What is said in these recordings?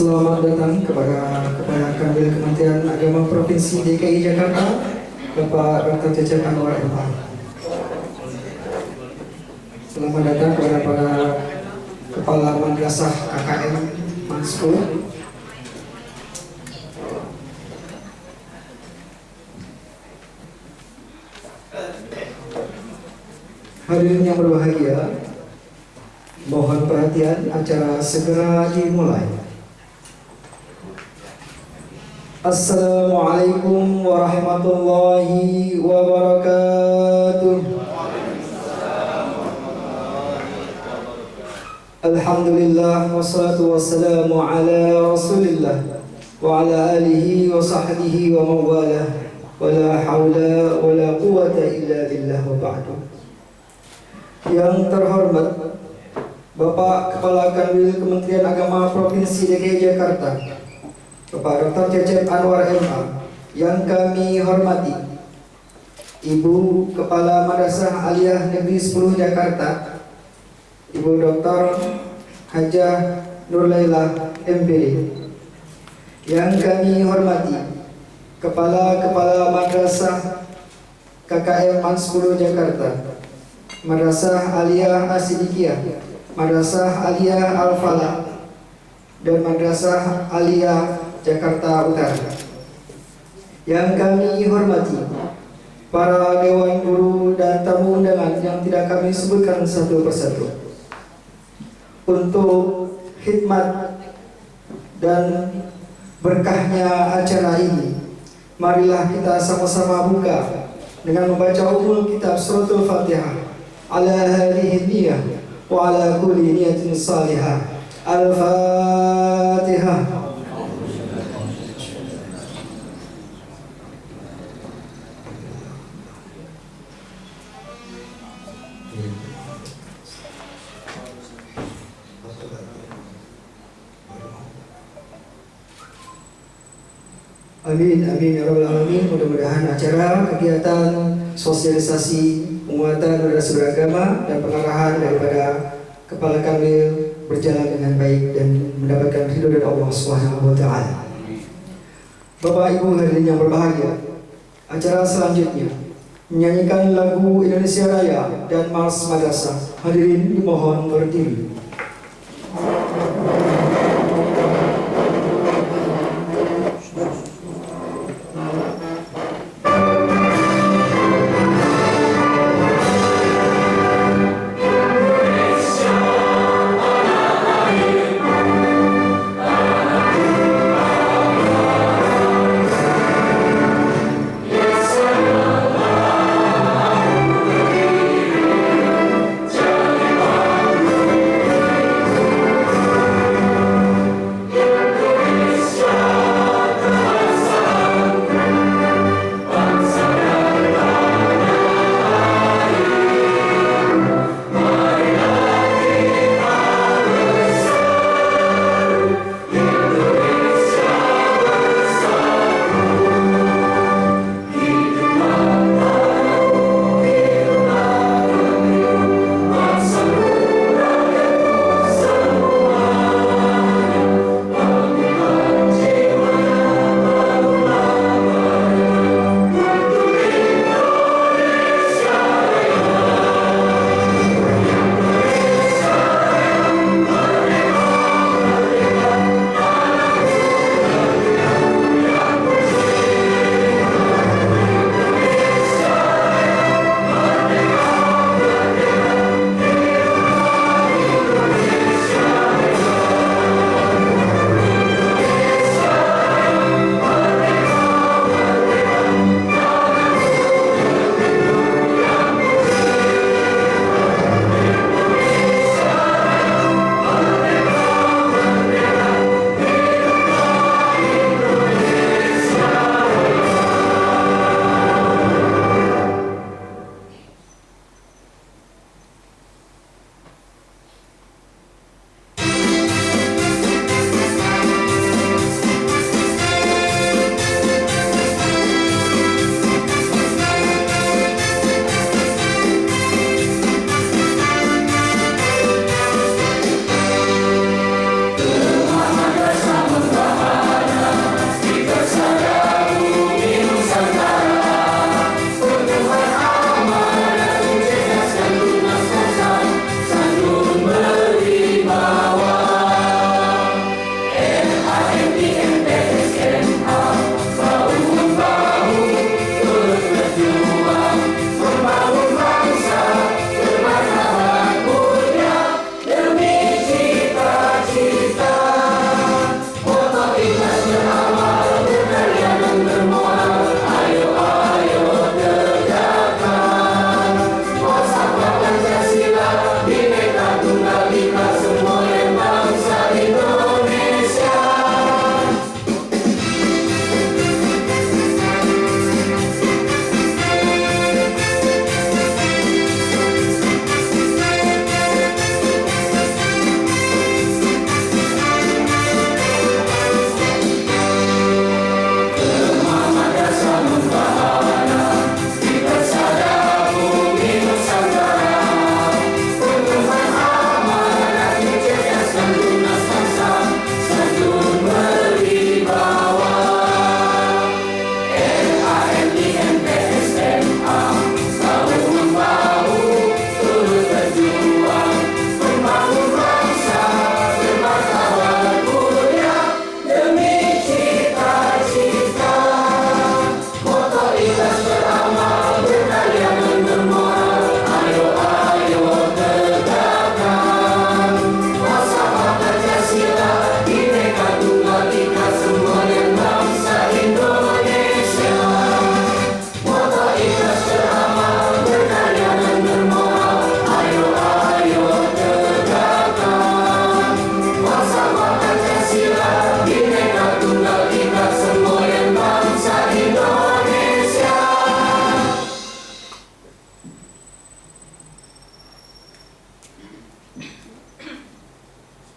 Selamat datang kepada Kepala Kanwil Kementerian Agama Provinsi DKI Jakarta, Bapak Dr. Cecep Anwar MA. Selamat datang kepada para Kepala Madrasah KKM Manskul, hadirin yang berbahagia, mohon perhatian, acara segera dimulai. Assalamualaikum warahmatullahi wabarakatuh. Alhamdulillah wassalatu wassalamu ala rasulillah wa ala alihi wa sahbihi wa mawalah wa la hawla wa la quwata illa billah wa ba'du. Yang terhormat Bapak Kepala Kanwil Kementerian Agama Provinsi DKI Jakarta, Bapak Dr. Cecep Anwar MA. Yang kami hormati Ibu Kepala Madrasah Aliyah Negeri 10 Jakarta, Ibu Dr. Hajah Nurlaila MPD. Yang kami hormati Kepala-Kepala Madrasah KKM MAN 10 Jakarta, Madrasah Aliyah Asidikiyah, Madrasah Aliyah Al-Falah, dan Madrasah Aliyah Jakarta Utara. Yang kami hormati para Dewan Guru dan tamu undangan yang tidak kami sebutkan satu persatu. Untuk khidmat dan berkahnya acara ini, marilah kita sama-sama buka dengan membaca umul kitab suratul Fatihah. Ala hadhihi niyah wa ala kulli niyatin salihah. Al-Fatihah. Amin, amin ya rabbal alamin. Mudah-mudahan acara kegiatan sosialisasi penguatan moderasi beragama dan pengarahan daripada Kepala Kanwil berjalan dengan baik dan mendapatkan ridho dari Allah Subhanahu wa taala. Bapak Ibu hadirin yang berbahagia, acara selanjutnya menyanyikan lagu Indonesia Raya dan Mars Madrasah. Hadirin dimohon berdiri.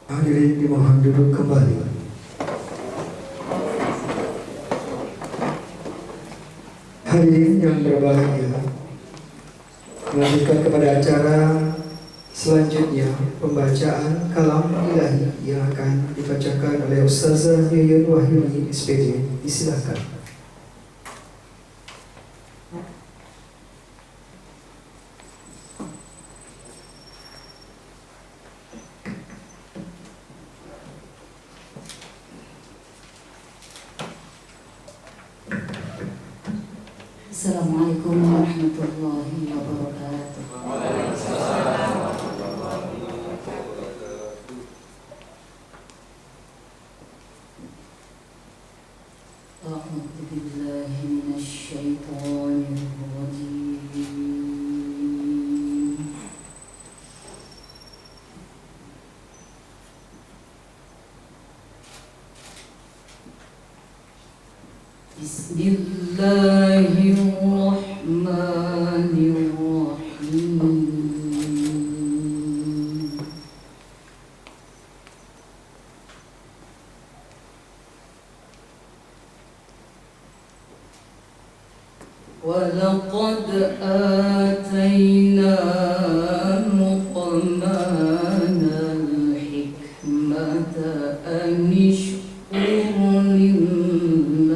Hadirin dimohon duduk kembali. Hadirin yang berbahagia, melanjutkan kepada acara selanjutnya, pembacaan kalam ilahi yang akan dibacakan oleh Ustazah Yuyun Wahyuni SPD. Disilakan. Assalamualaikum warahmatullahi wabarakatuh. A'udzu billahi minasy syaithanir rajim. Bismillahirrahmanirrahim. Walaqad atayna Luqmanal hikmata an ishkur lillah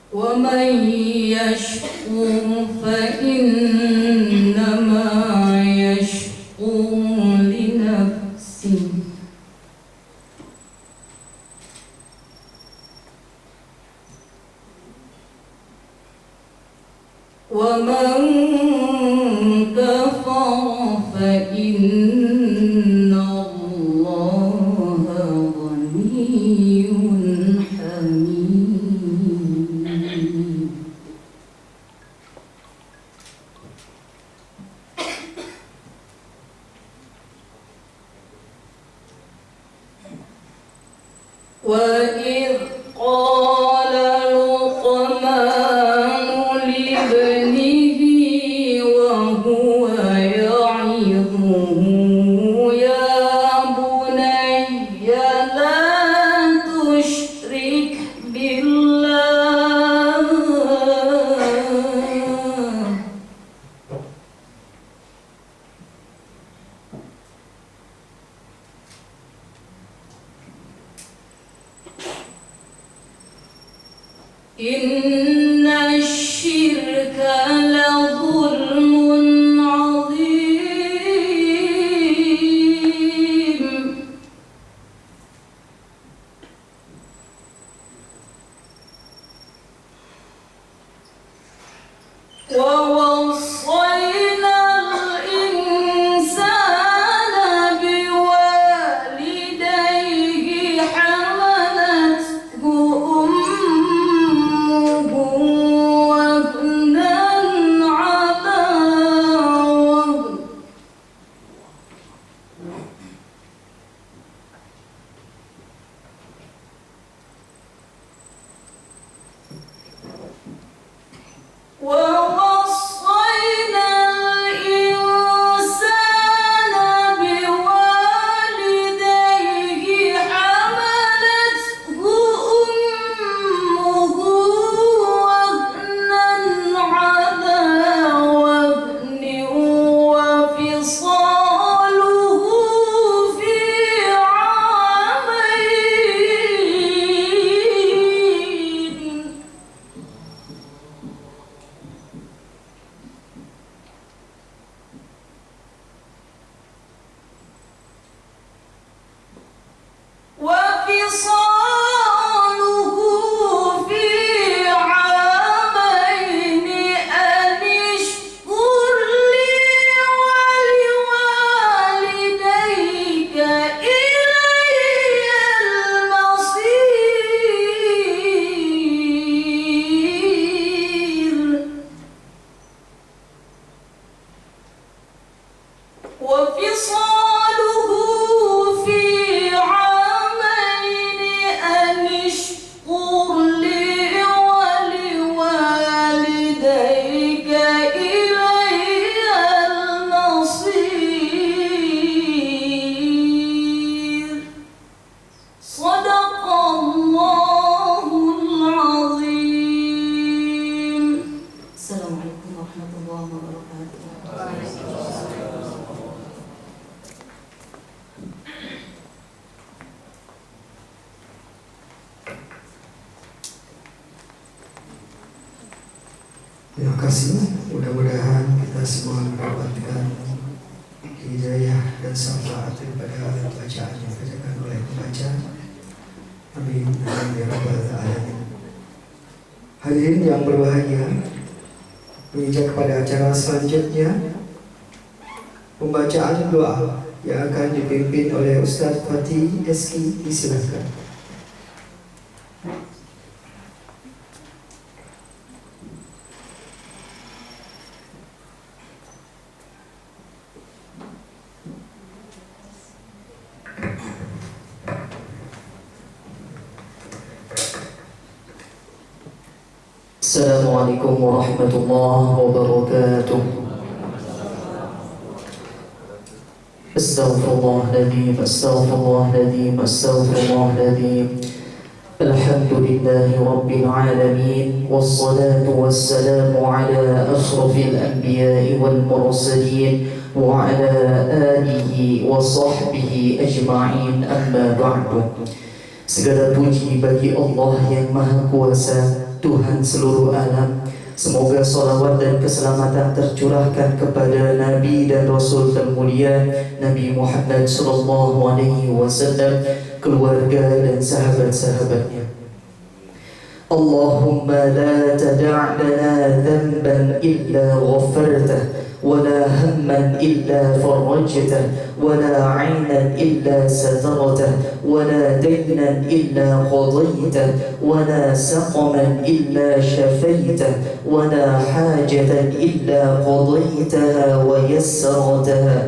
wa man yashkur fa innama yashkur li nafsihi wa man kafara fa inna Allaha ghaniyyun hamid. وَإِذْ قَالَ لُقْمَانُ لِابْنِهِ وَهُوَ يَعِظُهُ يَا بُنَيَّ لَا تُشْرِكْ بِاللَّهِ Inna syirka la zulmun azim. Wa wassayna al-insana biwalidayhi hamalathu ummuhu Terima kasih. Mudah-mudahan kita semua mendapatkan hidayah dan syafaat daripada bacaan yang dibacakan oleh pembaca. Amin. Amin ya rabbal alamin. Hadirin yang berbahagia, menginjak kepada acara selanjutnya, pembacaan doa yang akan dipimpin oleh Ustaz Fatih Eski. Disilakan. Assalamualaikum warahmatullahi wabarakatuh. Astaghfirullahaladzim, astaghfirullahaladzim, astaghfirullahaladzim. Alhamdulillahi rabbil alamin, wassalatu wassalamu ala ashrafil anbiya'i wal mursalin wa ala alihi wa sahbihi ajma'in, amma ba'du. Segala puji bagi Allah yang Maha Kuasa, Tuhan seluruh alam. Semoga salawat dan keselamatan tercurahkan kepada Nabi dan Rasul termulia Nabi Muhammad sallallahu alaihi wasallam, keluarga dan sahabat-sahabatnya. Allahumma la tada' lana dhanban illa ghafartah, ولا هما إلا فرجته، ولا عينا إلا سترته، ولا دينا إلا قضيته، ولا سقما إلا شفيته، ولا حاجة إلا قضيتها ويسرتها،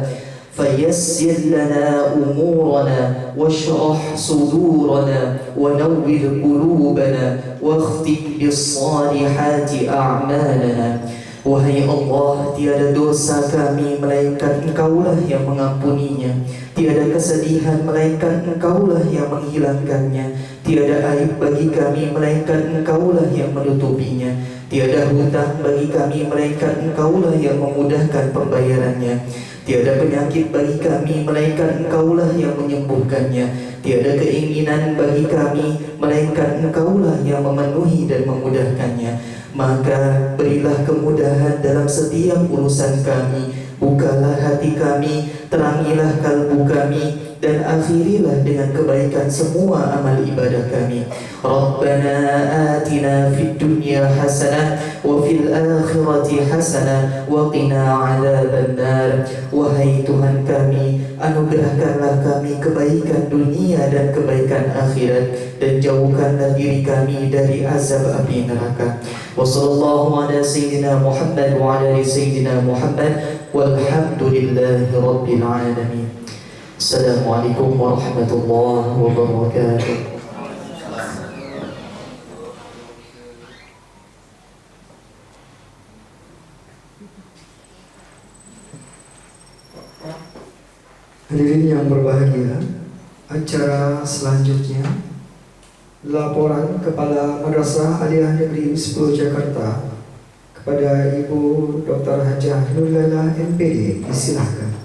فيسر لنا أمورنا واشرح صدورنا ونور قلوبنا واختم بالصالحات أعمالنا. Wahai Allah, tiada dosa kami melainkan Engkaulah yang mengampuninya, tiada kesedihan melainkan Engkaulah yang menghilangkannya, tiada aib bagi kami melainkan Engkaulah yang menutupinya, tiada hutang bagi kami melainkan Engkaulah yang memudahkan pembayarannya, tiada penyakit bagi kami melainkan Engkaulah yang menyembuhkannya, tiada keinginan bagi kami melainkan Engkaulah yang memenuhi dan memudahkannya. Maka berilah kemudahan dalam setiap urusan kami, bukalah hati kami, terangilah kalbu kami, dan akhirilah dengan kebaikan semua amal ibadah kami. Rabbana atina fid dunya hasanah wa fil akhirati hasanah wa qina adzabannar. Wahai Tuhan kami, anugerahkanlah kami kebaikan dunia dan kebaikan akhirat, dan jauhkanlah diri kami dari azab api neraka. Wa sallallahu ala sayyidina Muhammad wa ala ali sayyidina Muhammad walhamdulillahi rabbil alamin. Assalamualaikum warahmatullahi wabarakatuh. Hadirin yang berbahagia, acara selanjutnya, laporan Kepala Madrasah Aliyah Negeri 10 Jakarta kepada Ibu Dr. Hajah Nurlala MPD. Disilahkan.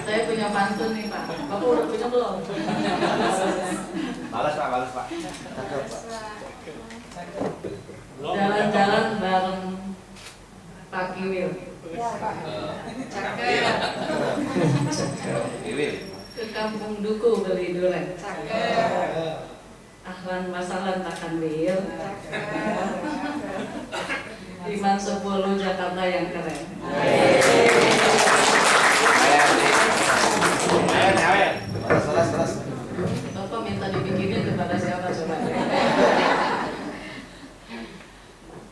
Saya punya pantun nih Pak. Bapak udah punya belum? Balas Pak. Jalan-jalan bareng Pak Kiwil. Ke Kampung Duku beli durian. Ahlan masalan takkan bil. Iman 10 Jakarta yang keren. Balas. Bapak minta dibikinin kepada siapa coba?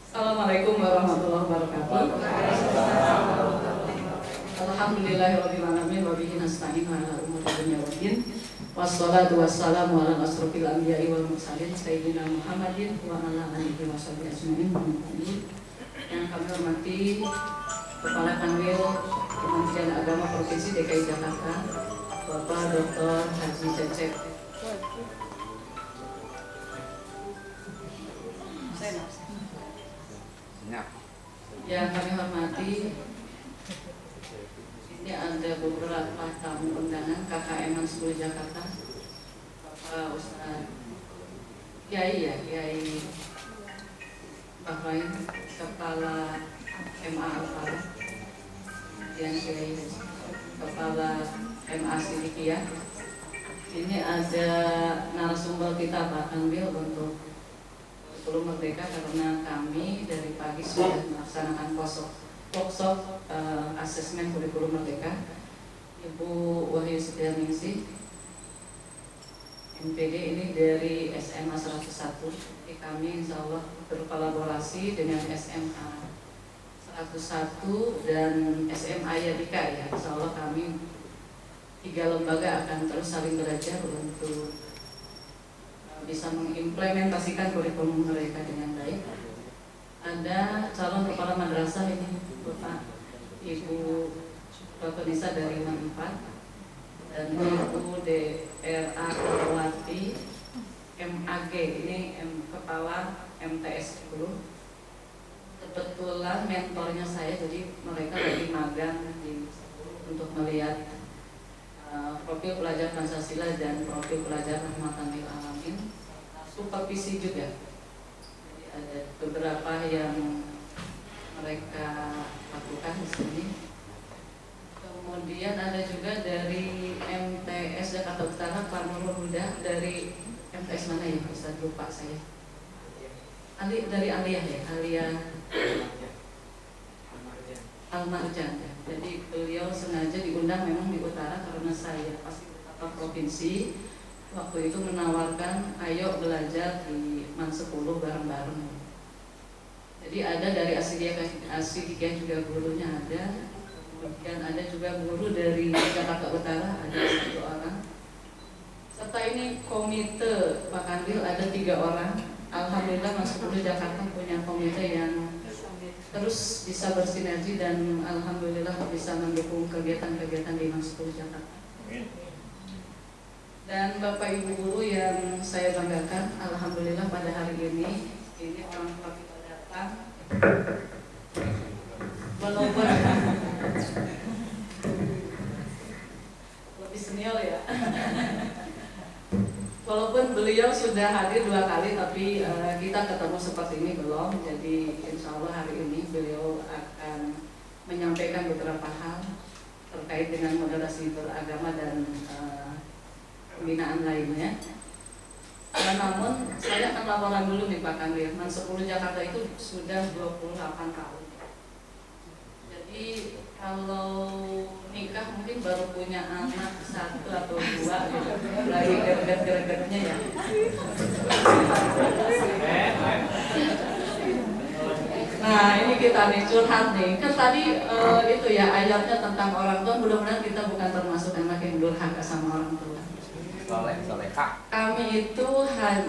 Assalamualaikum warahmatullahi wabarakatuh. Alhamdulillahirabbil alamin wa bihi nasta'in ala umuri dunya waddin. Wassalatu wassalamu ala asrofil anbiya'i wal mursalin sayyidina Muhammadin wa ala alihi wa sahbihi ajmain. Yang kami hormati Kepala Kanwil Kementerian Agama Provinsi DKI Jakarta, Bapak Dr. Haji Cecep. Yang kami hormati, ini ada beberapa tamu undangan KKM 10 Jakarta, Bapak Ustadz Kiai Bahrain, Kepala MA Al-Falah, kemudian Kiai Kepala MA Sidikiyah. Ini ada narasumber kita Pak Kanwil untuk kurikulum merdeka, karena kami dari pagi sudah melaksanakan workshop asesmen kurikulum merdeka. Ibu Wahyu Setianingsih MPD ini dari SMA 101. Jadi kami insya Allah berkolaborasi dengan SMA 101 dan SMA Yadika ya. Insya Allah kami 3 lembaga akan terus saling belajar untuk bisa mengimplementasikan kurikulum mereka dengan baik. Ada calon kepala madrasah ini Bapak Ibu Dr. Nisa dari Manfaat dan Ibu DRA Kerawati MAG, ini kepala MTS 10. Kebetulan mentornya saya, jadi mereka lagi magang untuk melihat profil pelajar Pancasila dan profil pelajar Rahmatan lil Alamin, supervisi juga. Jadi ada beberapa yang mereka lakukan di sini. Kemudian ada juga dari MTS Jakarta Utara Pak Nurul Huda. Dari MTS mana ya Ustaz, lupa saya. Dari Aliyah ya, Aliyah Al-Marjan ya. Jadi beliau sengaja diundang memang di utara karena saya pasti beberapa provinsi waktu itu menawarkan ayo belajar di MAN 10 bareng-bareng. Jadi ada dari Asidikiyah juga gurunya ada, kemudian ada juga guru dari Jakarta Utara ada 1 orang. Serta ini komite Pak Kandil ada 3 orang. Alhamdulillah MAN 10 Jakarta punya komite yang terus bisa bersinergi dan alhamdulillah bisa mendukung kegiatan-kegiatan di MAN 10 Jakarta. Dan Bapak Ibu guru yang saya banggakan, alhamdulillah pada hari ini orang tua kita datang walaupun lebih senior ya. Walaupun beliau sudah hadir 2 kali, tapi kita ketemu seperti ini belum. Jadi insya Allah hari ini beliau akan menyampaikan beberapa hal terkait dengan moderasi beragama dan pembinaan lainnya. Namun saya akan laporan dulu nih Pak Kanwil. MAN 10 Jakarta itu sudah 28 tahun. Jadi kalau nikah mungkin baru punya anak 1 atau 2 gitu. Lagi gerak-geraknya ya. Nah ini kita nih curhat nih. Kan tadi itu ya ayatnya tentang orang tua. Mudah-mudahan kita bukan termasuk anak yang durhaka sama orang tua. Kami itu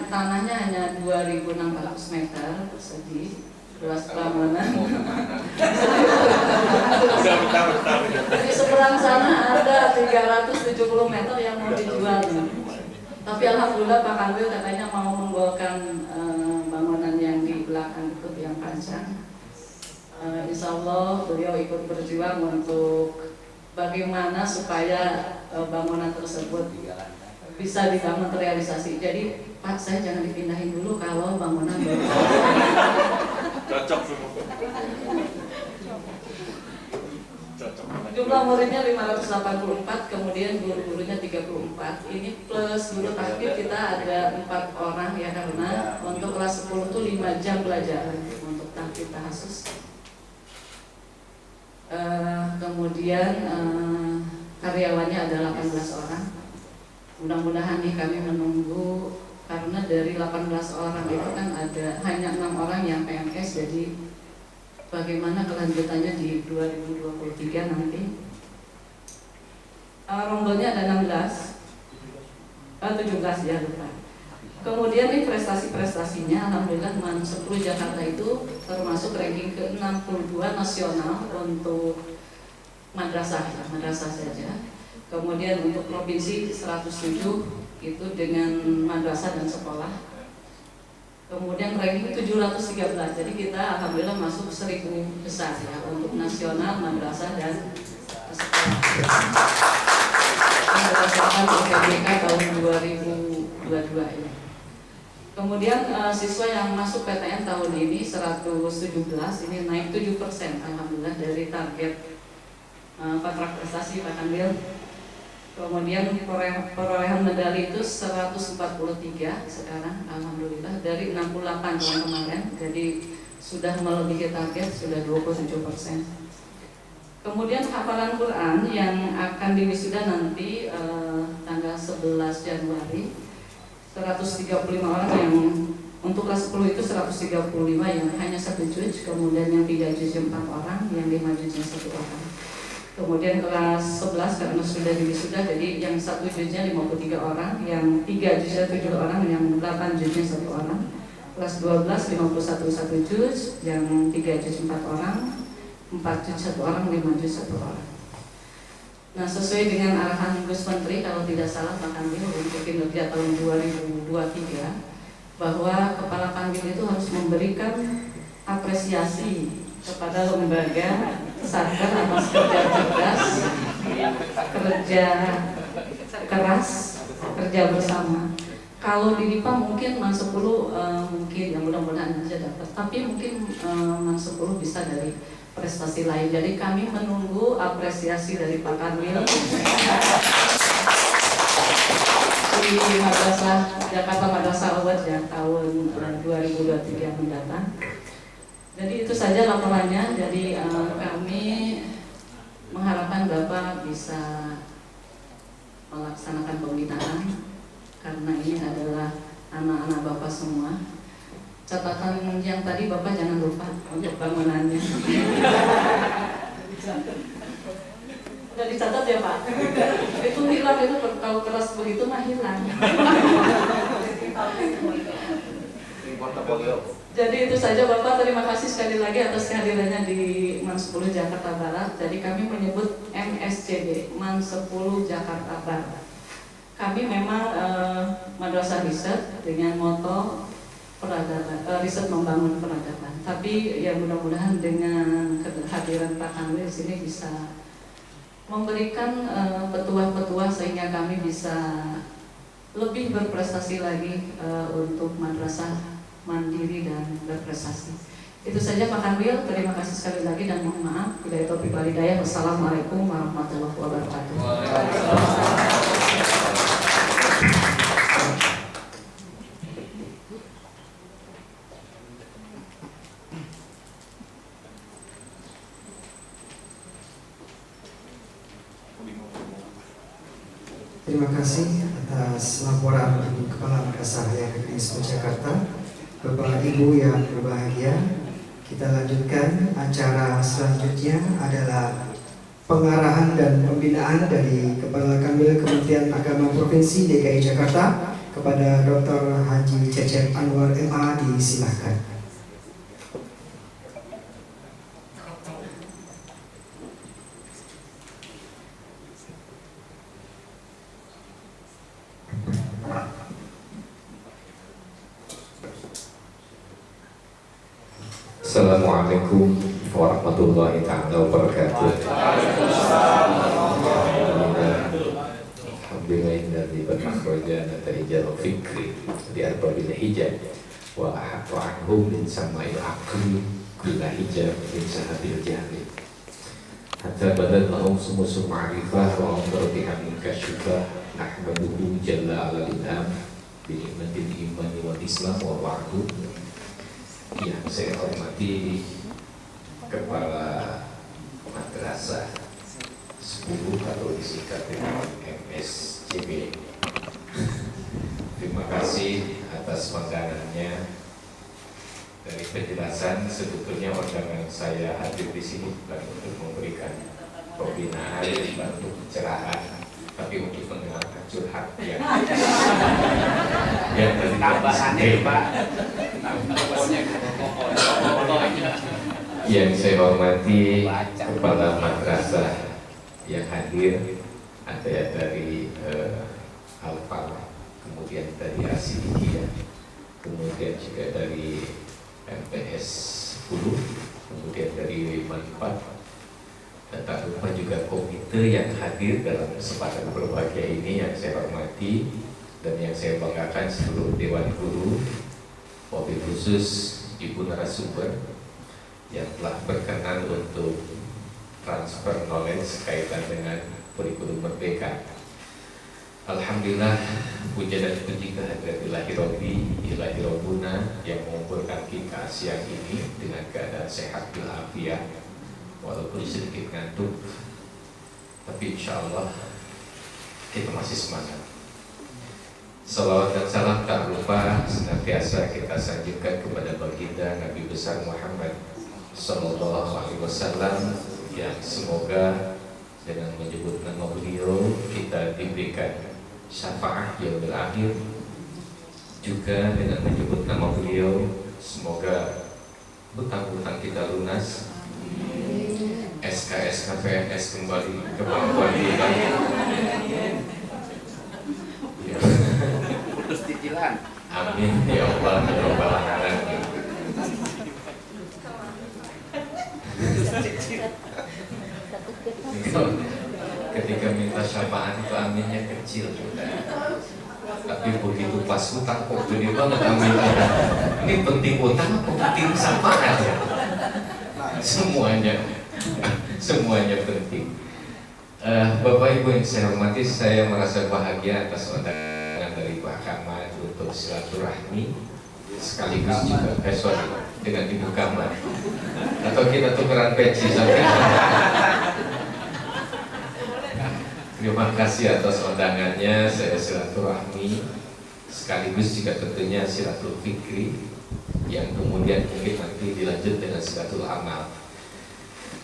tanahnya hanya 2.600 meter persegi. Luas bangunan. Di seberang sana ada 370 meter yang mau dijual. Tapi alhamdulillah Pak Kanwil katanya mau menggolkan bangunan yang di belakang itu yang panjang. Insya Allah beliau ikut berjuang untuk bagaimana supaya bangunan tersebut bisa dibangun terrealisasi. Jadi Pak, saya jangan dipindahin dulu kalau bangunan baru. Cocok semua. Jumlah muridnya 584, kemudian guru-gurunya 34. Ini plus guru takbir kita ada 4 orang ya, karena untuk kelas 10 itu 5 jam pelajaran untuk takbir tahasus. Kemudian karyawannya ada 18 orang. Mudah-mudahan nih kami menunggu, karena dari 18 orang itu kan ada hanya 6 orang yang PNS, jadi bagaimana kelanjutannya di 2023 nanti. Rombelnya ada 17 ya lupa. Kemudian nih prestasi-prestasinya, alhamdulillah MAN 10 Jakarta itu termasuk ranking ke-62 nasional untuk madrasah, ya, madrasah saja. Kemudian untuk provinsi 107 itu dengan madrasah dan sekolah. Kemudian ranking 713, jadi kita alhamdulillah masuk 1000 besar ya untuk nasional, madrasah dan sekolah. Berdasarkan UTBK tahun 2022 ini. Kemudian siswa yang masuk PTN tahun ini 117, ini naik 7% alhamdulillah dari target kontrak prestasi Pak Kanwil. Kemudian perolehan medali itu 143 sekarang alhamdulillah dari 68 tahun kemarin, jadi sudah melebihi target, sudah 27%. Kemudian hafalan Quran yang akan diwisuda nanti tanggal 11 Januari 135 orang, yang untuk kelas 10 itu 135 yang hanya 1 juz, kemudian yang 3 juz 4 orang, yang 5 juz 1 orang. Kemudian kelas 11 karena sudah diwisuda, jadi yang 1 juznya 53 orang, yang 3 juznya 7 orang, yang 8 juznya 1 orang. Kelas 12 51 1 juz, yang 3 juz 4 orang, 4 juz 1 orang, 5 juz 1 orang. Nah, sesuai dengan arahan Gus Menteri kalau tidak salah Pak Kanwil untuk kinerja tahun 2023, bahwa Kepala Kanwil itu harus memberikan apresiasi kepada lembaga Satker atas kerja cerdas, kerja keras, kerja bersama. Kalau di DIPA mungkin MAN 10 mungkin yang mudah-mudahan bisa dapat, tapi mungkin MAN 10 bisa dari prestasi lain. Jadi kami menunggu apresiasi dari Pak Kanwil di Madrasah Jakarta Madrasah Award ya tahun 2023 yang mendatang. Jadi itu saja laporannya. Jadi kami mengharapkan Bapak bisa melaksanakan pembinaan karena ini adalah anak-anak Bapak semua. Catatan yang tadi Bapak jangan lupa untuk bangunannya. Udah dicatat ya Pak? Itu hilang, itu kalau keras begitu mah hilang. Jadi itu saja Bapak, terima kasih sekali lagi atas kehadirannya di MAN 10 Jakarta Barat. Jadi kami menyebut MSCB, MAN 10 Jakarta Barat. Kami memang madrasah riset dengan moto peradaban, riset membangun peradaban. Tapi ya mudah-mudahan dengan kehadiran Pak Kanwil di sini bisa memberikan petuah-petuah sehingga kami bisa lebih berprestasi lagi untuk madrasah mandiri dan berprestasi. Itu saja Pak Kanwil, terima kasih sekali lagi dan mohon maaf. Bila itu walhidayah. Wassalamualaikum warahmatullahi wabarakatuh. Terima kasih atas laporan Ibu Kepala Madrasah yang di Jakarta. Bapak Ibu yang berbahagia, kita lanjutkan acara selanjutnya adalah pengarahan dan pembinaan dari Kepala Kanwil Kementerian Agama Provinsi DKI Jakarta kepada Dr. Haji Cecep Anwar MA, disilahkan. Assalamualaikum warahmatullahi wabarakatuh. Alhamdulillah dari bermakroja nataijal fikri di arbabil hijab wa anhum min sama'il aqli kulla hijab min sahabil jahli hatta badan lahum sumusum ma'rifah wa amdaratiha min kasyifah nahmaduhu jalla ala linam bi ni'matil imani wal islam wa ba'du. Yang saya hormati Kepala Madrasah 10 atau disingkat dengan MSCB. Terima kasih atas pandangannya. Dari penjelasan sebetulnya undangan saya hadir di sini bukan untuk memberikan pembinaan dan untuk pencerahan, tapi untuk mendengarkan curhat yang yang tadi tambahannya Pak. yang saya hormati kepala madrasah yang hadir, ada yang dari Al-Falah, kemudian dari Asidikiyah, kemudian juga dari MPS 10, kemudian dari Manfaat, dan tak lupa juga komite yang hadir dalam kesempatan berbahagia ini yang saya hormati dan yang saya banggakan seluruh Dewan Guru, wabil khusus Ibu narasumber yang telah berkenan untuk transfer knowledge kaitan dengan kurikulum merdeka. Alhamdulillah, puja dan puji kehadirat ilahi Robbi, ilahi Robbuna yang mengumpulkan kita siang ini dengan keadaan sehat walafiat, walaupun sedikit ngantuk, tapi insya Allah kita masih semangat. Salawat dan salam tak lupa senantiasa kita sanjungkan kepada baginda Nabi besar Muhammad Sallallahu Alaihi Wasallam, yang semoga dengan menyebut nama beliau kita diberikan syafaat yaumil akhir, juga dengan menyebut nama beliau semoga hutang-hutang kita lunas, SKS PNS kembali ke pangkuan kita, Putus cicilan. amin ya Allah ya Rabbal Alamin. Ketika minta syafaat itu aminnya kecil, tapi begitu pas hutang kok gede banget aminnya. Ini penting hutang apa penting syafaat ya? Semuanya penting. Bapak Ibu yang saya hormati, saya merasa bahagia atas undangan dari Pak Kamal untuk silaturahmi sekaligus juga dengan Ibu Kamal, atau kita tukeran peci sampai. Terima kasih atas undangannya. Saya silaturahmi sekaligus juga tentunya silatul fikri yang kemudian mungkin nanti dilanjut dengan silatul amal.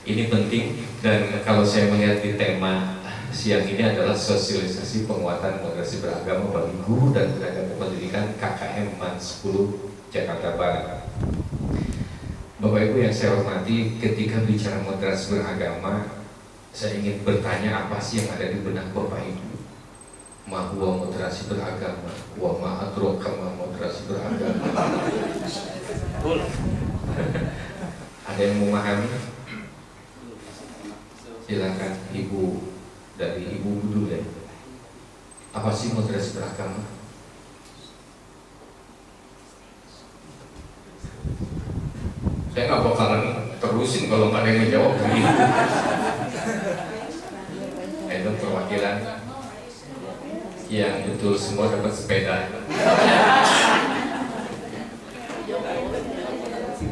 Ini penting, dan kalau saya melihat di tema siang ini adalah sosialisasi penguatan moderasi beragama bagi guru dan tenaga pendidikan KKM MAN 10 Jakarta Barat. Bapak Ibu yang saya hormati, ketika bicara moderasi beragama, saya ingin bertanya apa sih yang ada di benak Bapak Ibu? Ma huwa moderasi beragama, wa ma adraka ma moderasi beragama. Ada yang memahami? Silakan Ibu, dari Ibu dulu ya. Apa sih moderasi beragama? Saya nggak bakalan terusin kalau nggak ada yang menjawab begitu. Itu perwakilan yang betul semua dapat sepeda.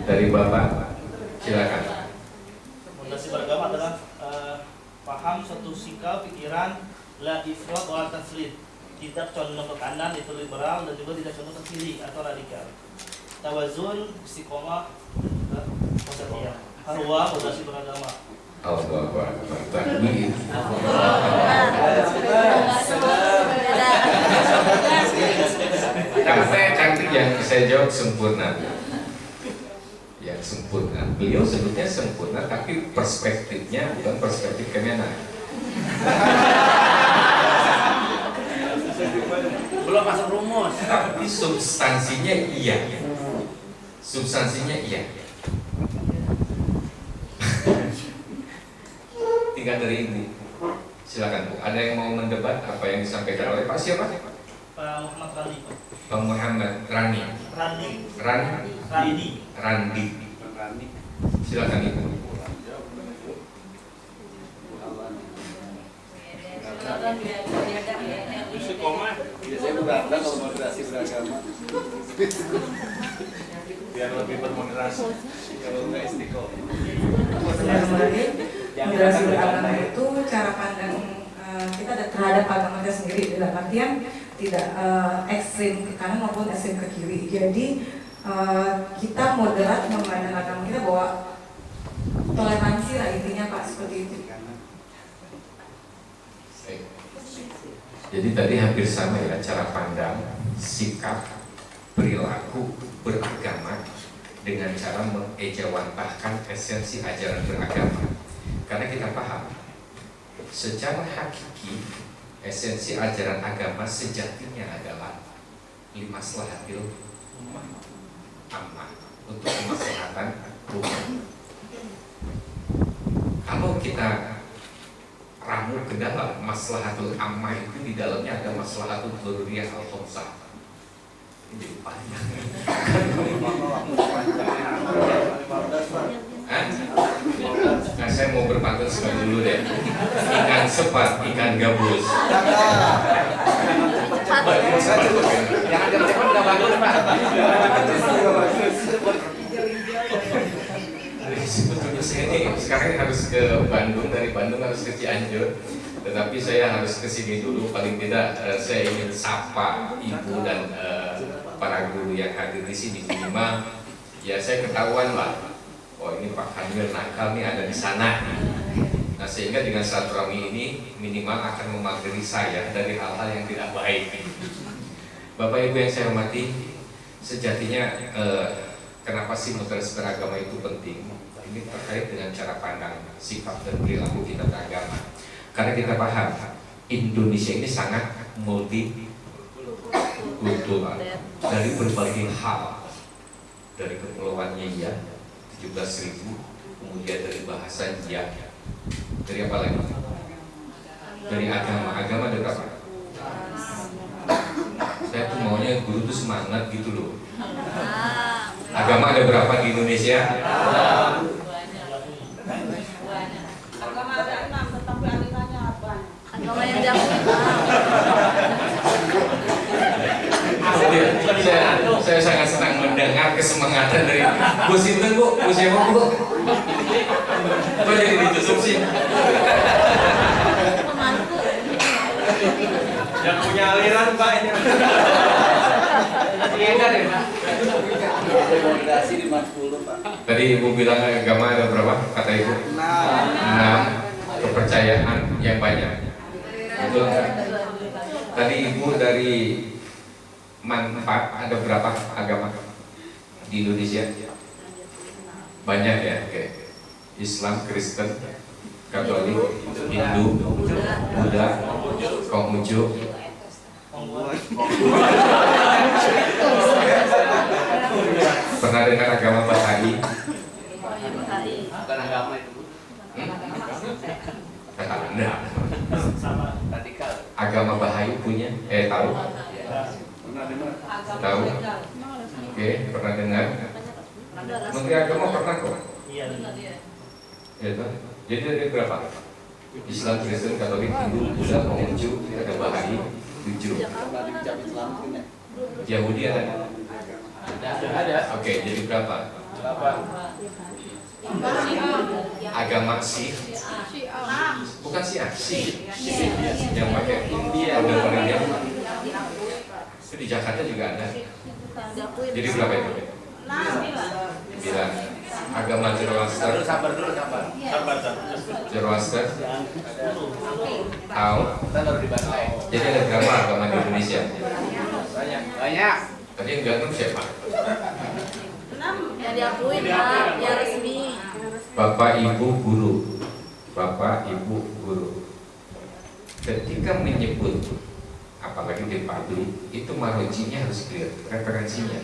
Dari Bapak, silakan. Moderasi beragama adalah paham satu sikap pikiran la ifrat wa tafrid, tidak condong ke kanan itu liberal dan juga tidak condong ke kiri atau radikal. Tawazun, istiqomah, wasatiyah. Harwa moderasi beragama. Allah takbir. Cantik yang saya jawab sempurna. Yang sempurna. Beliau sebutnya sempurna, tapi perspektifnya bukan perspektif Kemenak. Belum masuk rumus. Tapi substansinya iya. Substansinya iya. Tinggal dari ini. Silakan Bu. Ada yang mau mendebat apa yang disampaikan oleh Pak siapa? Pak Muhammad Rani. Pak Muhammad Rani. Randi. Silakan Ibu. Istiqomah. Biasanya beragam kalau moderasi beragama. Biar lebih bermoderasi. Kalau nggak istiqomah. Moderasi beragama itu cara pandang kita terhadap agama kita sendiri, dalam artian tidak ekstrim ke kanan maupun ekstrim ke kiri. Jadi kita moderat memandang agama kita bahwa toleransi lah intinya Pak, seperti itu. Jadi tadi hampir sama ya cara pandang. sikap, perilaku beragama dengan cara mengejawantahkan esensi ajaran beragama. Karena kita paham, secara hakiki esensi ajaran agama sejatinya adalah limaslahatil ammah, untuk kemaslahatan umum. Kalau kita ramu ke dalam maslahatul ammah itu, di dalamnya ada maslahatul dzurriyyah al-khamsah. Ini jadi panjang. Nah, saya mau berpantun sekali dulu deh. Ikan sepat, ikan gabus. Jangan cepat nggak bagus, Pak. Sebetulnya saya ini sekarang harus ke Bandung, dari Bandung harus ke Cianjur, tetapi saya harus ke sini dulu. Paling tidak saya ingin sapa ibu dan para guru yang hadir di sini, minimal ya saya ketahuan lah. Oh, ini Pak Hamil nakal nih ada di sana. Nah, sehingga dengan silaturahmi ini minimal akan memagari saya dari hal-hal yang tidak baik. Bapak Ibu yang saya hormati, sejatinya kenapa sih moderasi beragama itu penting? Ini terkait dengan cara pandang, sikap dan perilaku kita beragama. Karena kita paham Indonesia ini sangat multikultural dari berbagai hal, dari kepulauannya ya 17.000, kemudian dari bahasa ya, dari apa lagi? Dari agama ada berapa? Saya tuh maunya guru tuh semangat gitu loh. Agama ada berapa di Indonesia? Agama ada 6, tetapi alirannya apa? Agama yang diakui. Saya sangat senang mendengar kesemangatan dari Bu Sinten, Bu siapa Bu? Kok jadi ditutup sih? Yang punya aliran, Pak, ini. Rekomendasi di 40, Pak. Tadi Ibu bilang agama ada berapa? Kata Ibu? 6. Kepercayaan yang banyak. Betul nggak? Tadi Ibu dari manfaat ada berapa agama di Indonesia? Banyak ya, oke. Islam, Kristen, Katolik, Hindu, Buddha, Konghucu. Pernah dengar agama Baha'i? Bukan agama itu. Kata Anda. Radikal. Agama Baha'i punya? Tahu? Pernah dengar? Tahu? Oke, pernah dengar? Menteri Agama pernah kok. Iya. Ya, toh? Jadi ada berapa? Islam, Kristen, Katolik, Hindu, Buddha, Konghucu, ada Baha'i, 7. Yahudi ada? Ada. Oke, jadi berapa? Agama Sikh? Bukan Syiah, Sikh. Yang pakai order India. Itu di Jakarta juga ada. Jadi berapa itu? 9. Agama Zoroaster? Sabar. Zoroaster? Tahu? Kita baru dibantai. Jadi ada berapa agama di Indonesia? Banyak. Tadi yang ganteng siapa? 6 Yang diakui, Pak, yang resmi. Bapak Ibu guru. Bapak Ibu guru. Ketika menyebut apalagi di publik, itu marojinya harus clear, referensinya.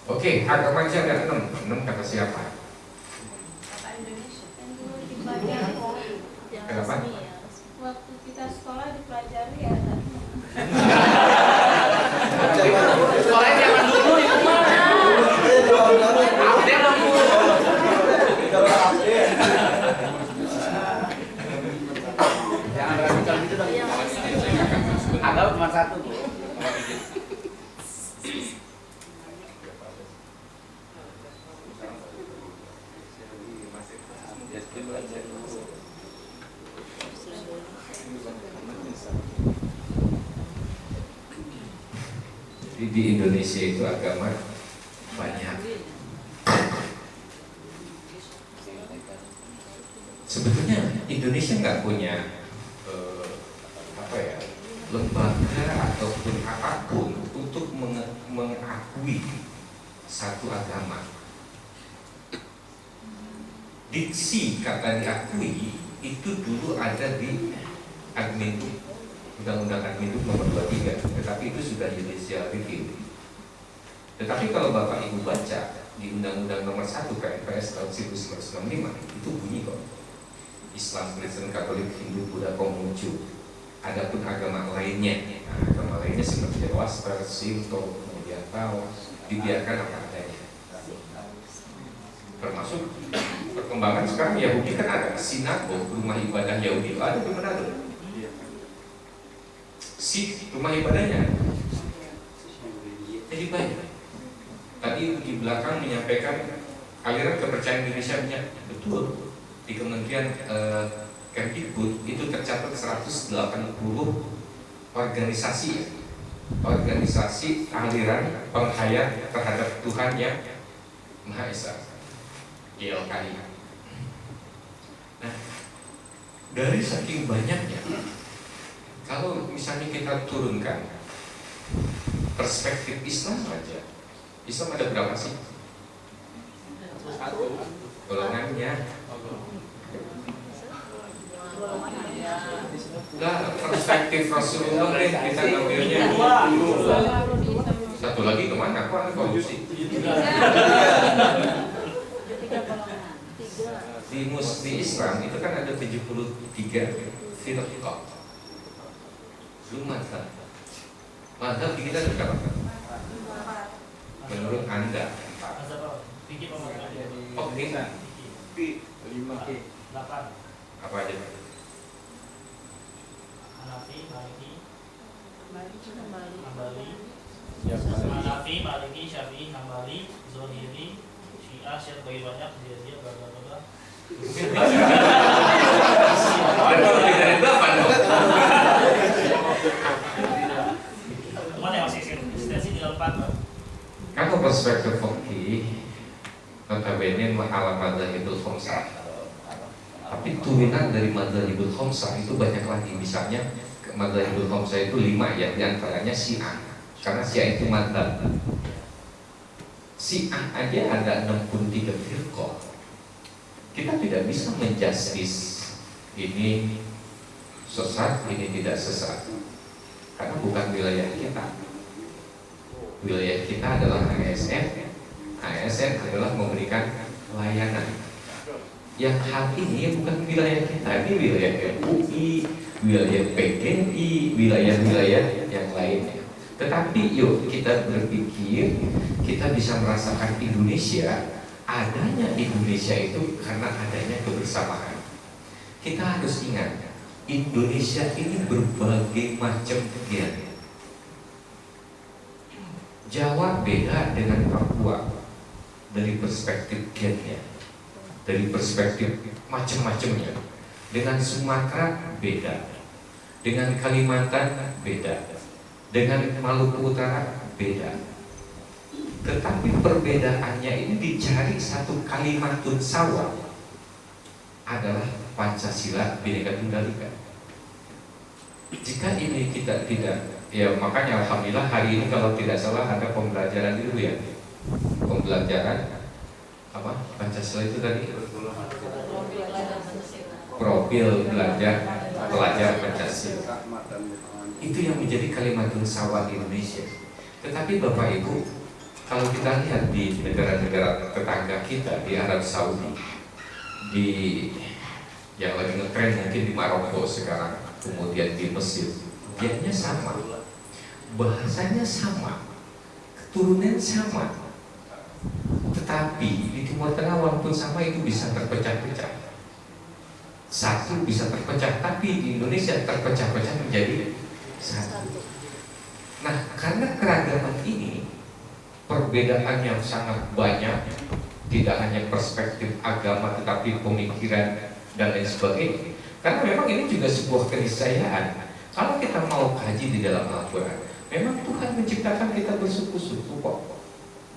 Oke, agama Indonesia ada 6. 6 kata siapa? Kenapa? Waktu kita sekolah dipelajari ada. Sekolah zaman dulu itu mah. Update dong, Bu. Jangan radikal gitu dong. Agama cuma satu, Bu. Jadi di Indonesia itu agama banyak. Sebetulnya Indonesia nggak punya lembaga ataupun apapun untuk mengakui satu agama. Diksi kata diakui itu dulu ada di Adminum, Undang-Undang Adminum nomor 23, tetapi itu sudah judicial review. Tetapi kalau Bapak Ibu baca di Undang-Undang nomor 1 KNPS tahun 1965 itu bunyi kok, Islam, Kristen, Katolik, Hindu, Buddha, Konghucu. Adapun agama lainnya, agama lainnya seperti Zoroaster, Shinto, kemudian Tao, dibiarkan apa adanya. Termasuk perkembangan sekarang Yahudi kan ada sinagog, rumah ibadah Yahudi ada di Manado. Rumah ibadahnya jadi banyak. Tadi di belakang menyampaikan aliran kepercayaan Indonesia betul di Kementerian Kemdikbud itu tercatat 180 organisasi aliran penghayat terhadap Tuhan yang Maha Esa, GLKI. Nah, dari saking banyaknya, kalau misalnya kita turunkan perspektif Islam aja, Islam ada berapa sih? Golongannya. Nah, perspektif Rasulullah deh kita ngambilnya. Satu lagi kemana? Kok ada korupsi? Di Islam itu kan ada 73 firqah. Lu mazhab. Mazhab di kita ada berapa? Menurut Anda? Oke. 8. Apa aja? Hanafi, Maliki, Syafi'i, Hambali, Zohiri, Syiah, bagi banyak dia bla. Ada lebih dari 8 dong. Mana yang masih eksistensi di 4? Kalau perspektif fikih notabene ala madzhabul khamsah. Tapi turunan dari madzhabul khamsah itu banyak lagi. Misalnya madzhabul khamsah itu 5 ya, di antaranya Syiah. Karena Syiah itu madzhab. Syiah aja ada 63 firqah. Kita tidak bisa menjustis ini sesat, ini tidak sesat. Karena bukan wilayah kita. Wilayah kita adalah ASN. ASN adalah memberikan layanan. Yang hal ini bukan wilayah kita, ini wilayah MUI, wilayah PGRI, wilayah-wilayah yang lainnya. Tetapi yuk kita berpikir, kita bisa merasakan Indonesia, adanya Indonesia itu karena adanya kebersamaan. Kita harus ingat, Indonesia ini berbagai macam gen. Jawa beda dengan Papua dari perspektif gennya, dari perspektif macam-macamnya. Dengan Sumatera beda, dengan Kalimantan beda, dengan Maluku Utara beda. Tetapi perbedaannya ini dicari satu kalimatun sawah, adalah Pancasila Bhinneka Tunggal Ika. Jika ini kita tidak, ya makanya alhamdulillah hari ini kalau tidak salah ada pembelajaran dulu ya, pembelajaran apa Pancasila itu tadi, profil pelajar Pancasila. Itu yang menjadi kalimatun sawah di Indonesia. Tetapi Bapak Ibu, kalau kita lihat di negara-negara tetangga kita, di Arab Saudi, di yang lagi ngetren mungkin di Maroko sekarang, kemudian di Mesir, gennya sama, bahasanya sama, keturunan sama. Tetapi di Timur Tengah walaupun sama itu bisa terpecah-pecah. Satu bisa terpecah, tapi di Indonesia terpecah-pecah menjadi satu. Nah, karena keragaman ini, perbedaan yang sangat banyak, tidak hanya perspektif agama tetapi pemikiran dan lain sebagainya. Karena memang ini juga sebuah keniscayaan. Kalau kita mau kaji di dalam Al-Quran, memang Tuhan menciptakan kita bersuku-suku kok,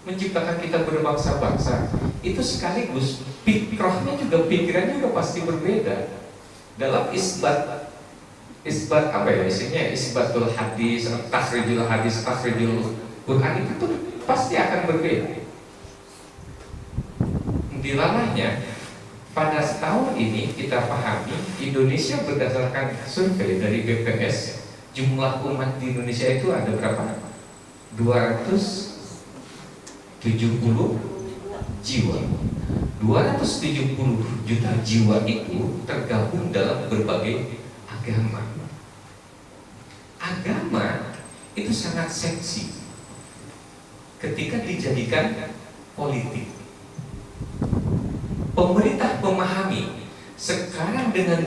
menciptakan kita berbangsa-bangsa. Itu sekaligus pikirannya juga pasti berbeda. Dalam isbat isbat apa ya isinya, isbatul hadis, takhrijul hadis, takhrijul Quran itu tuh pasti akan berbeda. Dilalahnya pada tahun ini kita pahami Indonesia berdasarkan survei dari BPS, jumlah umat di Indonesia itu ada berapa? 270 jiwa. 270 juta jiwa itu tergabung dalam berbagai agama. Agama itu sangat seksi ketika dijadikan politik. Pemerintah memahami sekarang dengan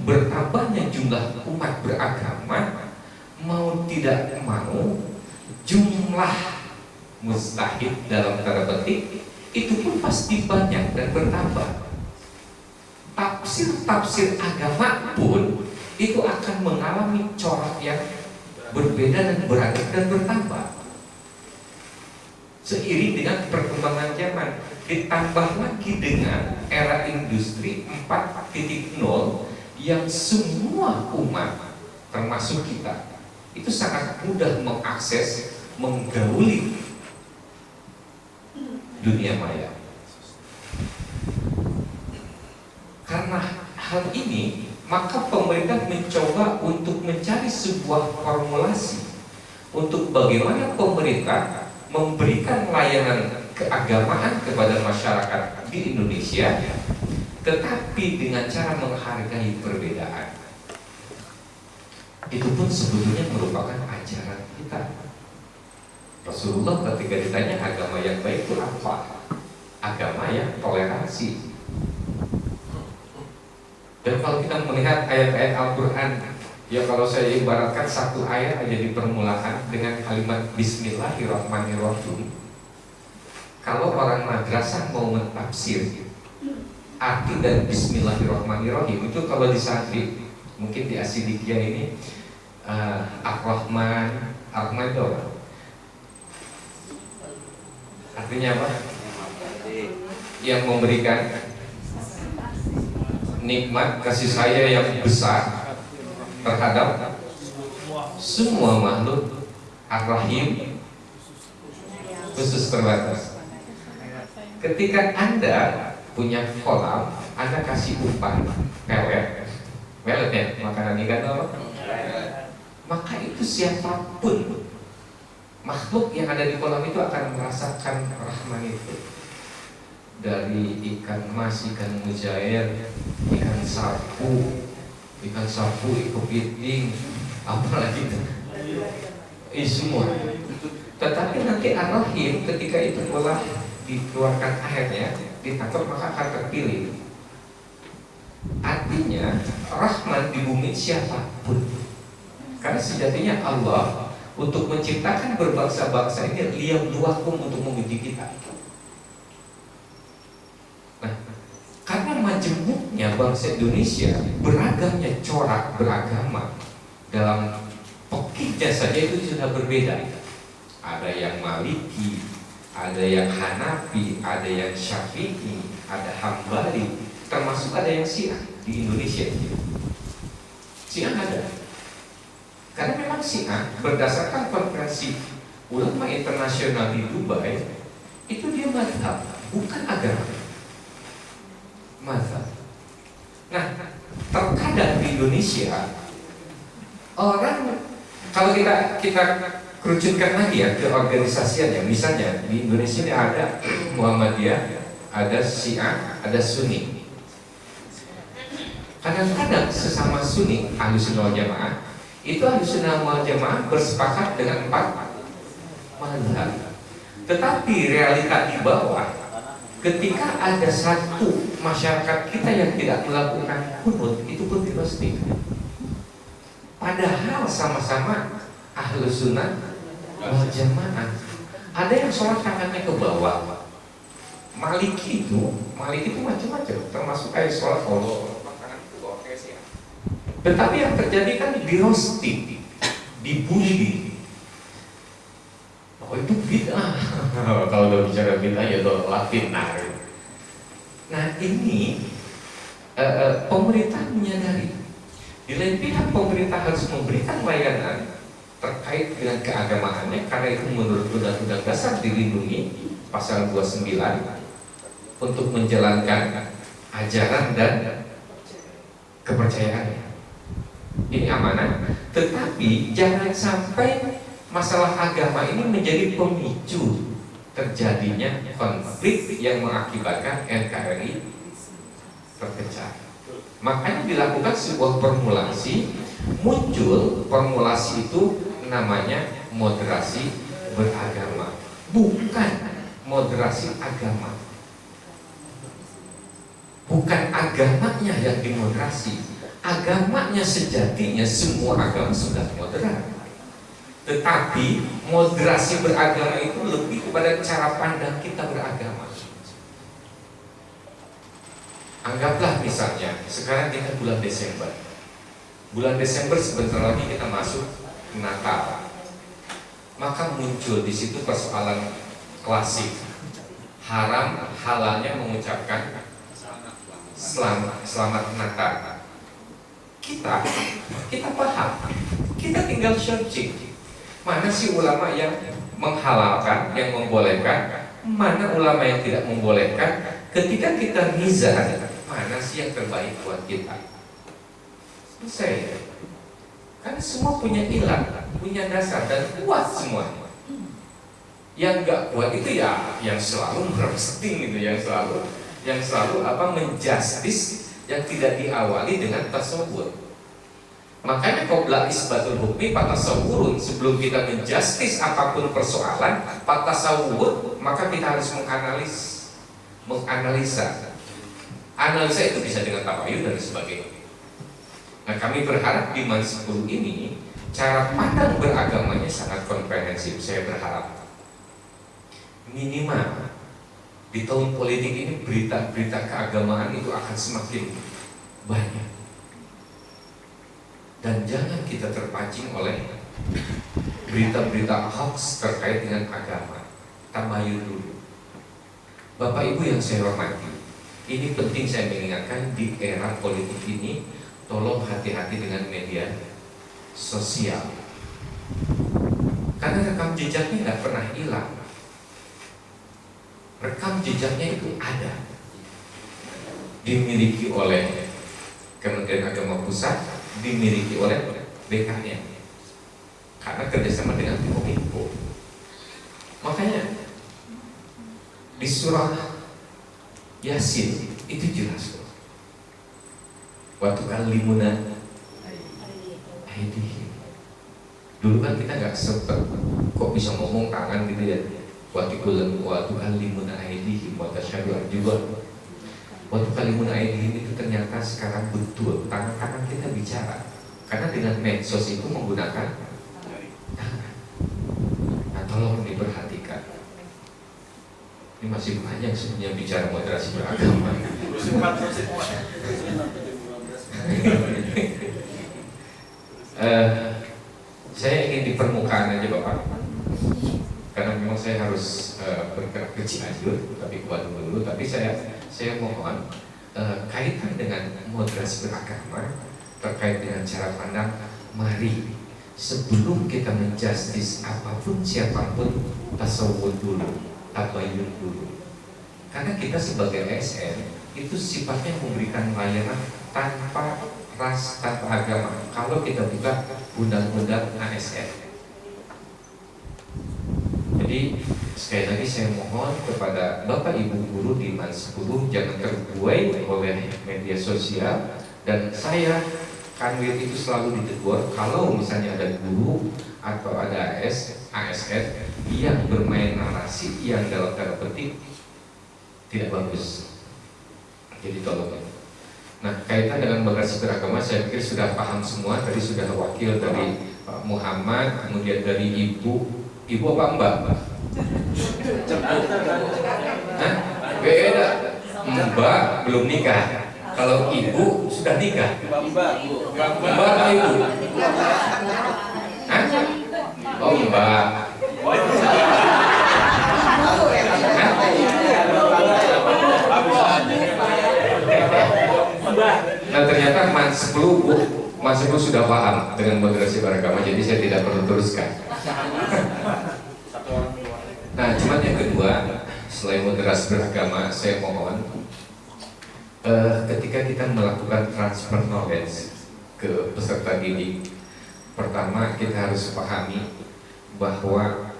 bertambahnya jumlah umat beragama, mau tidak mau jumlah mustahid dalam tanda petik itu pun pasti banyak dan bertambah. Tafsir-tafsir agama pun itu akan mengalami corak yang berbeda dan beragam dan bertambah seiring dengan perkembangan zaman, ditambah lagi dengan era industri 4.0 yang semua umat termasuk kita itu sangat mudah mengakses, menggauli dunia maya. Karena hal ini, maka pemerintah mencoba untuk mencari sebuah formulasi untuk bagaimana pemerintah memberikan layanan keagamaan kepada masyarakat di Indonesia, tetapi dengan cara menghargai perbedaan. Itu pun sebetulnya merupakan ajaran kita. Rasulullah ketika ditanya agama yang baik itu apa? Agama yang toleransi. Dan kalau kita melihat ayat-ayat Al-Quran, ya kalau saya ibaratkan satu ayat aja di permulaan dengan kalimat Bismillahirrahmanirrahim. Kalau orang madrasah mau mentafsir arti dari Bismillahirrahmanirrahim itu kalau di santri, mungkin di Asidikia ini Ar-Rahman, Ar-Rahman itu apa? Artinya apa? Yang memberikan nikmat kasih sayang yang besar terhadap semua makhluk. Ar-Rahim khusus terbatas. Ketika Anda punya kolam, Anda kasih umpan pelet ya, makanan ikan apa? Maka itu siapapun makhluk yang ada di kolam itu akan merasakan rahman itu. Dari ikan mas, ikan mujair, ikan sapu, ikan kepiting, apalagi semua. Tetapi nanti Ar-Rahim ketika itu telah dikeluarkan airnya, ditangkap maka akan terpilih. Artinya Rahman di bumi siapapun. Karena sejatinya Allah untuk menciptakan berbangsa-bangsa ini liyabluwakum, untuk menguji kita. Nah, karena majemuknya bangsa Indonesia, beragamnya corak beragama, dalam pokoknya saja itu sudah berbeda. Ada yang Maliki, ada yang Hanafi, ada yang Syafi'i, ada Hambali, termasuk ada yang Syiah di Indonesia. Syiah ada. Karena memang Syiah berdasarkan konferensi ulama internasional di Dubai itu dia mazhab, bukan agama. Mazhab. Nah, terkadang di Indonesia orang, kalau kita kerucutkan lagi ya ke organisasiannya, misalnya di Indonesia ini ada Muhammadiyah, ada Syiah, ada Sunni. Kadang-kadang sesama Sunni, Ahlussunnah wal Jamaah, itu Ahlussunnah wal Jamaah bersepakat dengan 4 mazhab. Tetapi realita di bawah, ketika ada satu masyarakat kita yang tidak melakukan kunut, itu pun dipastikan. Padahal sama-sama Ahlussunnah wal Jamaah. Ada yang sholat tangannya ke bawah. Maliki itu macam-macam, termasuk kayak sholat kalau tangan ke bawah kayak sih. Tetapi yang terjadi kan di roasting, dibully. Oh itu bid'ah. Kalau udah bicara bid'ah ya udah Latin. Nah ini pemerintah menyadari Di lain pihak pemerintah harus memberikan layanan terkait dengan keagamaannya, karena itu menurut Undang-Undang Dasar dilindungi pasal 29 untuk menjalankan ajaran dan kepercayaannya. Ini amanah, tetapi jangan sampai masalah agama ini menjadi pemicu terjadinya konflik yang mengakibatkan NKRI terpecah. Makanya dilakukan sebuah formulasi, muncul formulasi itu namanya moderasi beragama, bukan moderasi agama. Bukan agamanya yang dimoderasi, agamanya sejatinya semua agama sudah moderat. Tetapi moderasi beragama itu lebih kepada cara pandang kita beragama. Anggaplah misalnya sekarang kita bulan Desember. Bulan Desember sebentar lagi kita masuk Natal. Maka muncul di situ persoalan klasik. Haram halalnya mengucapkan selamat Natal. Kita paham. Kita tinggal searching. Mana sih ulama yang menghalalkan, yang membolehkan, mana ulama yang tidak membolehkan. Ketika kita mizan, mana sih yang terbaik buat kita? Selesai. Karena semua punya ilat, punya dasar dan kuat semua. Yang nggak kuat itu ya yang selalu meroasting gitu, yang selalu menjustis yang tidak diawali dengan tasawur. Makanya qabla isbatul hukmi patasawurun, sebelum kita menjustis apapun persoalan patasawur, maka kita harus menganalisa. Analisa itu bisa dengan tabayun dan sebagainya. Nah, kami berharap di MAN 10 ini cara pandang beragamanya sangat komprehensif. Saya berharap minimal di tahun politik ini berita-berita keagamaan itu akan semakin banyak. Dan jangan kita terpancing oleh berita-berita hoax terkait dengan agama. Tabayun dulu. Bapak Ibu yang saya hormati, ini penting saya mengingatkan di era politik ini, tolong hati-hati dengan media sosial. Karena rekam jejaknya nggak pernah hilang. Rekam jejaknya itu ada, dimiliki oleh Kementerian Agama Pusat, dimiliki oleh BKN, karena kerjasama dengan Kominfo. Makanya di surah Yasin itu jelas, waktu kalimuna aidihim. Dulu kan kita nggak sempet kok bisa ngomong tangan gitu ya. Waktu kalimuna aidihim wa tasyhadu arjuluhum. Waktu kalimuna aidihim itu ternyata sekarang betul tangan-tangan kita bicara. Karena dengan medsos itu menggunakan tangan. Nah, tolong diperhatikan. Ini masih banyak sebenarnya bicara moderasi beragama. Saya ingin di permukaan aja Bapak, karena memang saya harus bergerak ke Cianjur, tapi buat dulu. Tapi saya mohon kaitan dengan moderasi beragama terkait dengan cara pandang. Mari sebelum kita menjustis apapun siapapun, tasawuf dulu, tabayun dulu. Karena kita sebagai ASN itu sifatnya memberikan layanan tanpa ras, tanpa agama. Kalau kita buka undang-undang ASN. Jadi sekali lagi saya mohon kepada Bapak Ibu guru di MAN 10 jangan terbuai oleh media sosial. Dan saya Kanwil itu selalu ditegur kalau misalnya ada guru atau ada ASN yang bermain narasi yang dalam tanda petik tidak bagus. Jadi tolong. Nah, kaitan dengan moderasi beragama saya pikir sudah paham semua. Tadi sudah wakil dari Pak Muhammad, kemudian dari Ibu apa Mbak? Hah? Beda. Mbak belum nikah. Kalau Ibu sudah nikah. Mbak atau Ibu? Hah? Oh Mbak. Nah ternyata MAN 10 Bu, Mas Ibu sudah paham dengan moderasi beragama, jadi saya tidak perlu teruskan. Nah, cuman yang kedua, selain moderasi beragama, saya mohon ketika kita melakukan transfer knowledge ke peserta didik, pertama kita harus pahami bahwa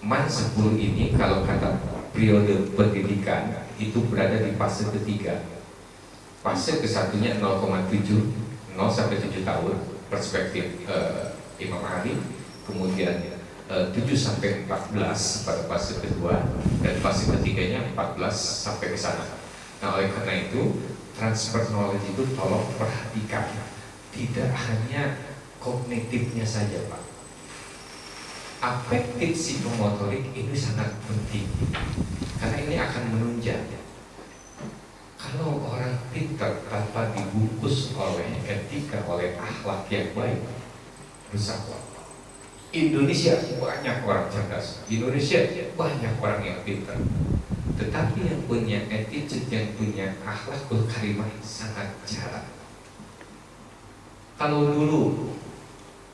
MAN 10 ini kalau kata periode pendidikan itu berada di fase ketiga. Fase kesatunya 0,7 0 sampai 7 tahun perspektif Imam Ali, kemudian 7 sampai 14 pada fase kedua, dan fase ketiganya 14 sampai ke sana. Nah, oleh karena itu transfer knowledge itu tolong perhatikan, tidak hanya kognitifnya saja, Pak. Afektif psikomotorik itu sangat penting karena ini akan menunjang. Kalau orang pintar tanpa dibungkus oleh etika, oleh akhlak yang baik, rusak. Indonesia banyak orang cerdas, Indonesia banyak orang yang pintar, tetapi yang punya attitude, yang punya akhlakul karimah sangat jarang. Kalau dulu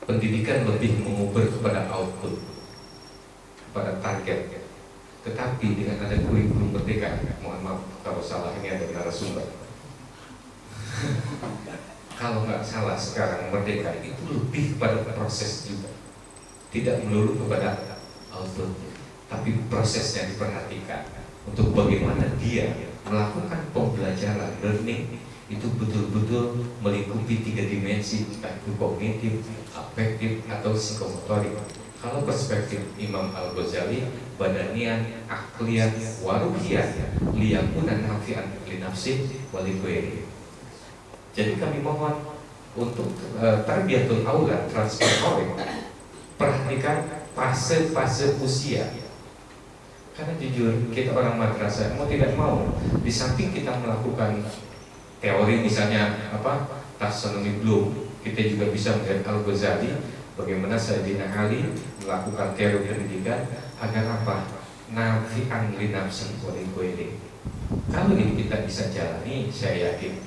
pendidikan lebih mengukur kepada output, kepada target, tetapi dengan ada kurikulum merdeka, mohon maaf kalau salah, ini ada narasumber. Kalau nggak salah sekarang merdeka itu lebih pada proses juga, tidak melulu kepada outputnya, tapi prosesnya diperhatikan untuk bagaimana dia melakukan pembelajaran learning itu betul-betul melingkupi 3 dimensi, entah itu kognitif, afektif, atau psikomotorik. Kalau perspektif Imam Al-Ghazali, badanian, aklian, waruhian, liyakunan nafi'an linafsi walikwiri. Jadi kami mohon untuk tarbiyatul aulad, transfer knowledge, perhatikan fase-fase usia. Karena jujur kita orang madrasah mau tidak mau, di samping kita melakukan teori misalnya taksonomi Bloom, kita juga bisa melihat Al-Ghazali bagaimana Sayyidina Ali melakukan teori pendidikan agar apa? Nafi'an li nafsi wa li ghairi. Kalau ini kita bisa jalani, saya yakin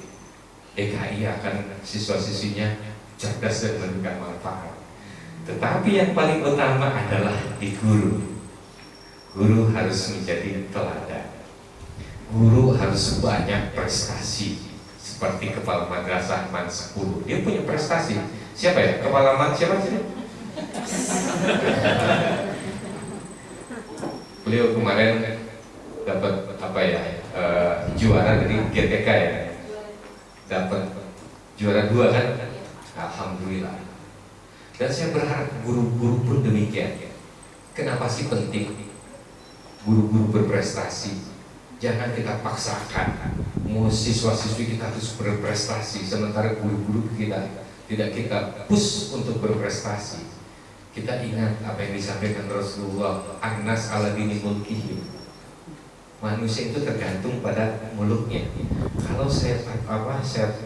DKI akan siswa-siswinya cerdas dan memberikan manfaat. Tetapi yang paling utama adalah di guru. Guru harus menjadi teladan. Guru harus banyak prestasi. Seperti kepala madrasah MAN 10, dia punya prestasi. Siapa ya? Kepala MAN siapa sih? Beliau kemarin dapat juara dari GTK ya, dapat juara 2 kan? Alhamdulillah. Dan saya berharap guru-guru pun demikian. Kenapa sih penting guru-guru berprestasi? Jangan kita paksakan siswa-siswi kita harus berprestasi, sementara guru-guru kita tidak kita push untuk berprestasi. Kita ingat apa yang disampaikan Rasulullah, Anas ala dini mulkihim. Manusia itu tergantung pada muluknya. Kalau saya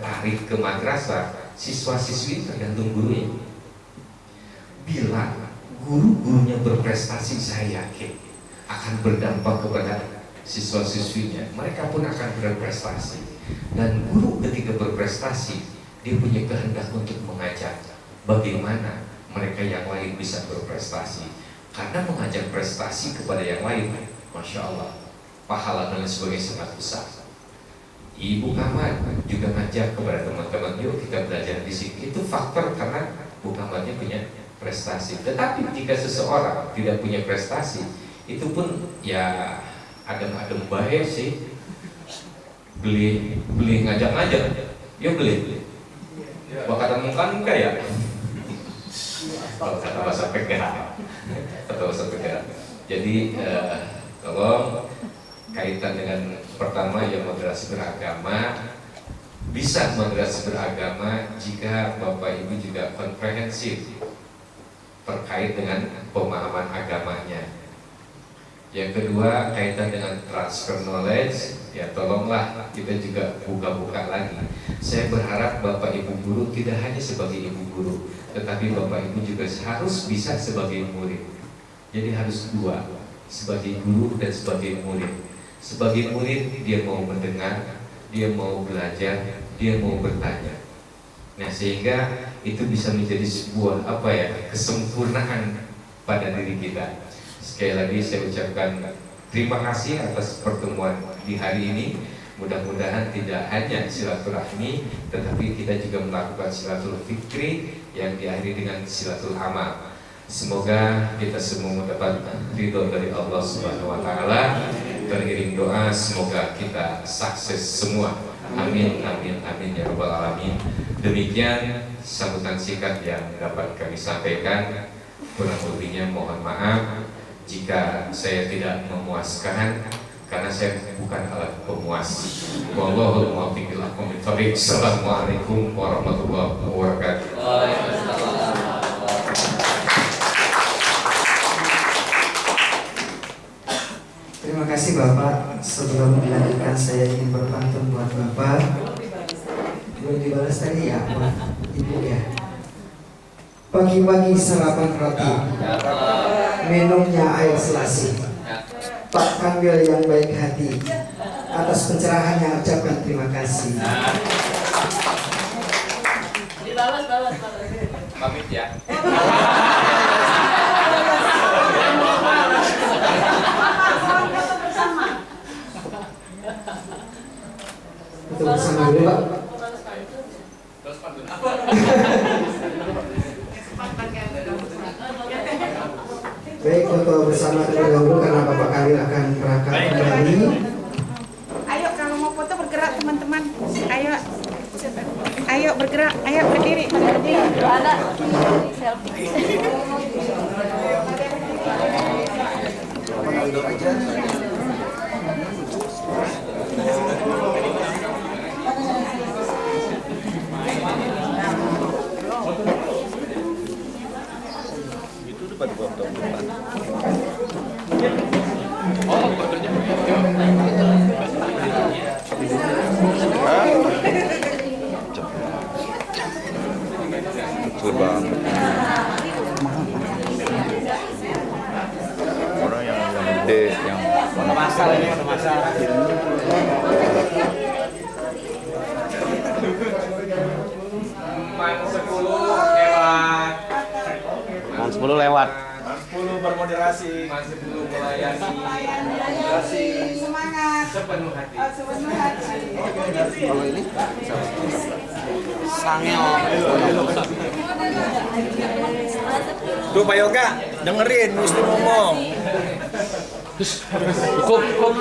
tarik ke madrasah, siswa-siswi tergantung gurunya. Bila guru-gurunya berprestasi, saya yakin akan berdampak kepada siswa-siswinya, mereka pun akan berprestasi. Dan guru ketika berprestasi, dia punya kehendak untuk mengajak bagaimana mereka yang lain bisa berprestasi. Karena mengajak prestasi kepada yang lain, Masya Allah, pahala dan sebagainya sangat besar. Ibu Kamar juga ngajak kepada teman-teman, yuk kita belajar di sini. Itu faktor karena Bu Kamarnya punya prestasi. Tetapi jika seseorang tidak punya prestasi, itu pun ya adem-adem baik sih, beli ngajak-ngajak, ya beli bakal temukan enggak ya, kalau kata bahasa PKH. Jadi tolong kaitan dengan pertama ya moderasi beragama, bisa moderasi beragama jika Bapak Ibu juga komprehensif terkait dengan pemahaman agamanya. Yang kedua kaitan dengan transfer knowledge, ya tolonglah kita juga buka-buka lagi. Saya berharap Bapak Ibu guru tidak hanya sebagai ibu guru, tetapi Bapak Ibu juga harus bisa sebagai murid. Jadi harus dua, sebagai guru dan sebagai murid. Sebagai murid dia mau mendengar, dia mau belajar, dia mau bertanya. Nah, sehingga itu bisa menjadi sebuah kesempurnaan pada diri kita. Sekali lagi saya ucapkan terima kasih atas pertemuan di hari ini. Mudah-mudahan tidak hanya silaturahmi, tetapi kita juga melakukan silatul fikri yang diakhiri dengan silatul amal. Semoga kita semua mendapat ridho dari Allah Subhanahu wa taala. Teriring doa semoga kita sukses semua. Amin amin amin ya rabbal alamin. Demikian sambutan singkat yang dapat kami sampaikan. Kurang lebihnya mohon maaf jika saya tidak memuaskan, karena saya bukan alat pemuas. Wallahul muwaffiq ila aqwamit thoriq. Assalamualaikum warahmatullahi wabarakatuh. Terima kasih Bapak. Sebelum dilanjutkan saya ingin berpantun buat Bapak. Belum dibalas tadi ya, buat Ibu ya. Pagi-pagi sarapan roti, minumnya air selasi. Pak Kamil yang baik hati, atas pencerahannya ucapkan terima kasih. Dibalas. Pamit ya. Itu bersama dulu Pak. Terus pantun apa? Baik, foto bersama terlebih dahulu karena Bapak Kamil akan berangkat kembali. Ayo kalau mau foto bergerak teman-teman. Ayo bergerak, ayo berdiri. Ada selfie. Itu depan depan. Oh, fotonya. Kecil banget. Orang yang gede, yang Masal ini masal. Man 10 lewat. Man 10 bermoderasi. Man 10 melayani. Semangat. Sepenuh hati. Sepenuh hati. kalau ini Sangyo. Tuh Pak Yoga, dengerin Muslim ngomong. Hukum.